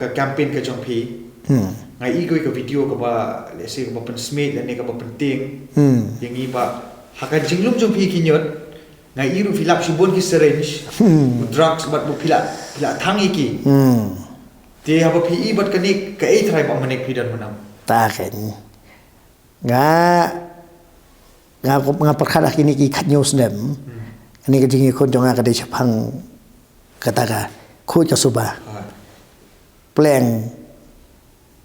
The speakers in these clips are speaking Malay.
ke campaign ke jong pi ngai i goi ke video ke ba lesi ke ba pen smith dan ne ke ba penting yang i ba haka jinglum jong pi kinyot ngai i ru filap subon ki syringe drugs bat bu pila thang iki te ha ba pi i bat kanik ke ai thrai ba manek pi dan manam ta ken nga perkara kini ki khat news dem ani ke jingi kon jonga ka de chapang kata ka khu cha suba pleng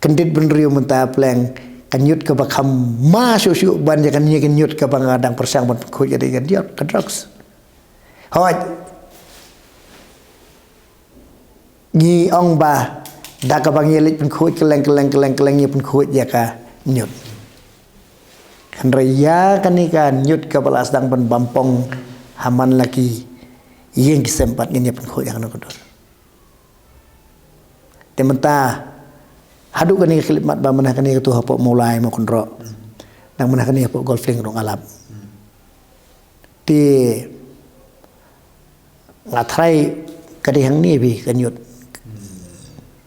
kendit benriu menta pleng kanyut ke bakam ma syu ban ya kan nyut ke bangadang persang ban khu jadi kan dia ke drugs hoi ni ong ba da ka bang yelit pen khu keleng ni pen khu ya ka nyut kan raya kan ni kan nyut ke balas dang ban bampong haman lagi yang kisempat ni pen khu yang no kodor tementa hadu kani khidmat ba manah kani tu hapo mulai mo konro nang manah kani hapo golfing rong alap ti ngatrai kadi hang ni bi kanyut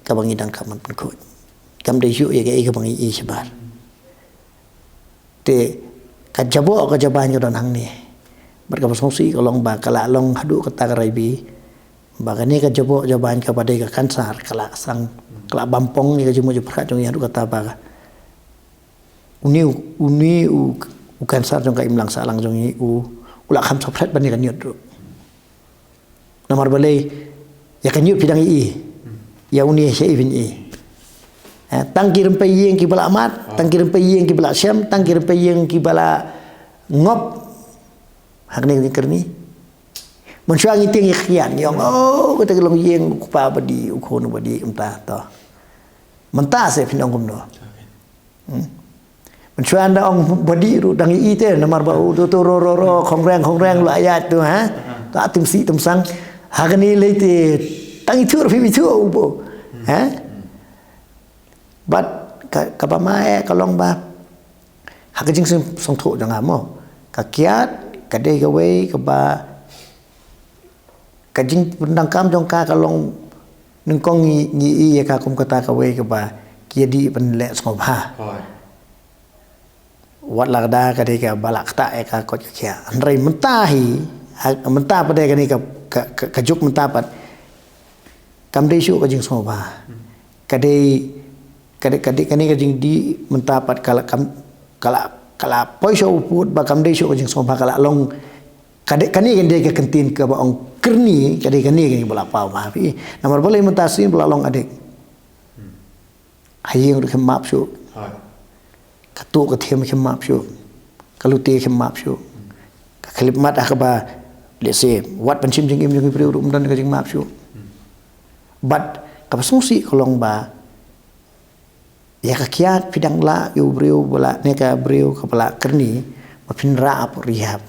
ka bangi dang kaman ko kam de yu ye ka bangi i sebar ti ka jabo ka jaban yo dan hang ni bar ka songsi ka long ba kala long hadu ka tagarai bi bagani ka jabo jaban ka badai ka kansar kala sang kala bampong ni ka jumo jupra jong yang kata ba uni u kansar jong ka imlang salang jong i ula kham sopret bani kan yot namar balai ya kan yot pidang i ya uni she ibn i tang kirim pe yeng ki bala amat tang kirim pe yeng ki bala syam tang kirim pe yeng ki bala ngop hak ni kerni mensuang itu yang ikhyan yang kata kalau yang kupa badi ukon badi entah toh mentah saya pinang kumno mensuang dah orang badi ru dang i te namar bau tu ro kongreng lu ayat tu tak timsi temsang hagani leite tang itu ru itu ubo bat kapamae kalong ba hagajing song thu jangan mo kakiat kadai gawe kaba kajing pendang kam jong ka kalong nengkong ni ka kum kata ka we ka ba kiadi penle ngobha wat lagda ka de ka balak ta ka ko kya andrai mentahi mentah pada ka ni ka juk mentah pat kam de syu ka jing ngobha kadai kani ka jing di mentah pat kala poiso uput ba kam de syu ka jing ngobha kala long kadek kani kan dia ke kentin ke baong kerni kadek kani kan bola pau ma pi namar boleh mentasin bola long adek hayeng ke map syu katu ke them ke map syu kalute ke map syu ka klip mat akba lese wat pensim jing im jing priu rum dan ke jing map syu bat ka pasungsi kolong ba ya ka kiat pidang la yu briu bola ne ka briu ka bola kerni mapin ra ap rihab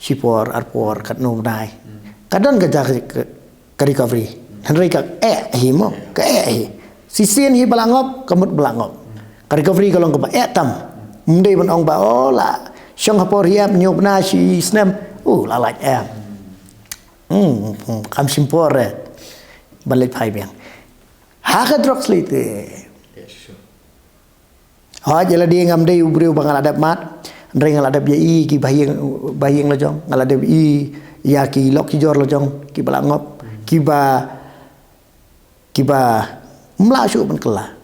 sipor arpor kat nom dai kadon ka ka recovery henry ka himo ka sisien hi balangop kamut balangop ka recovery kalong ka tam mundai ban ong ba ola syong hapor hiap nyop na si snam lalaj kam simpor balai phai biang ha ka drugs lite ha jela dia ngam dei ubreu bangal adap mat ndreng ngal adap i ki bayeng la jong ngal adap i ya ki lok ki jor la jong ki balangop ki ba mla syu ban kala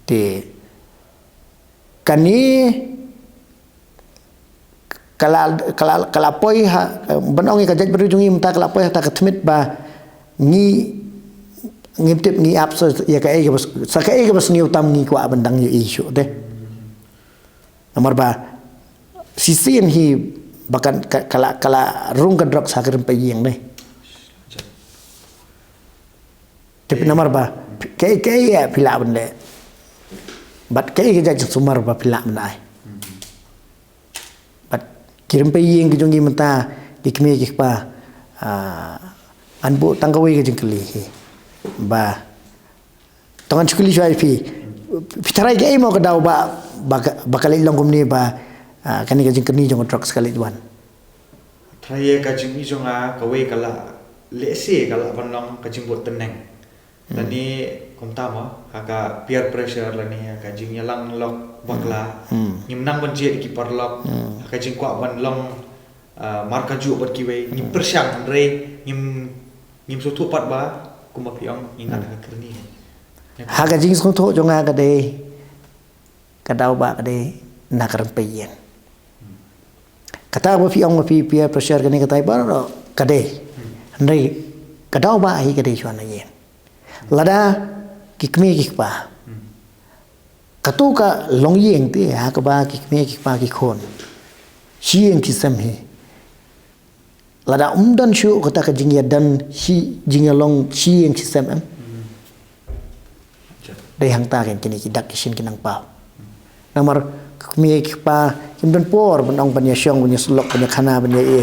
te kani kala poi ha banong ka jaj berujungi mta kala poi ta ka thmit ba ni ngiptip ngi ap so ya ka e sa ka e bas ngi utam ngi kwa bandang yu issue de nomor ba sisien hi bahkan kala rung ka drug sa kirim payeng de tapi nomor ba kai ya pila bende bat kai ka jaj sumar ba pila menai bat kirim payeng ki jongi menta dikme ki pa anbu tanggawe ka jengkeli ba tangan chukuli shwai pi pitarai ke mo ka daw ba bakal ilong kumni ba kani ka jengkeni jong drug sekali tuan trai ka jing i jonga ka we kala let's say kalau panlong kajing buat tenang. Dan ni kumtama agak peer pressure lah ni kajing nyalang lok bakla. Nyim nang banjir ki parlok. Kajing kuat ban long marka ju bat kiwe. Nyim persyang re nyim sutu pat ba kumapiang ingat ka kerni. Haga jing song tho jonga ka de kadau ba ka de nakaran payen. Kata ba piang ma pi peer pressure ka ni ka tai ba ro ka de. Ndai kadau ba hi ka de chuan yen. Lada kikme kikpa katu ka long yeng te ha ka ba kikme kikpa ki khon sieng ki sam hi lada umdan shu kata ka jing dan si jing long sieng ki sam am dai hang ta ken kini ki dak kishin kinang pa namar kikme kikpa kim dan por benong ban ya syong ban ya sulok ban ya khana ban ya e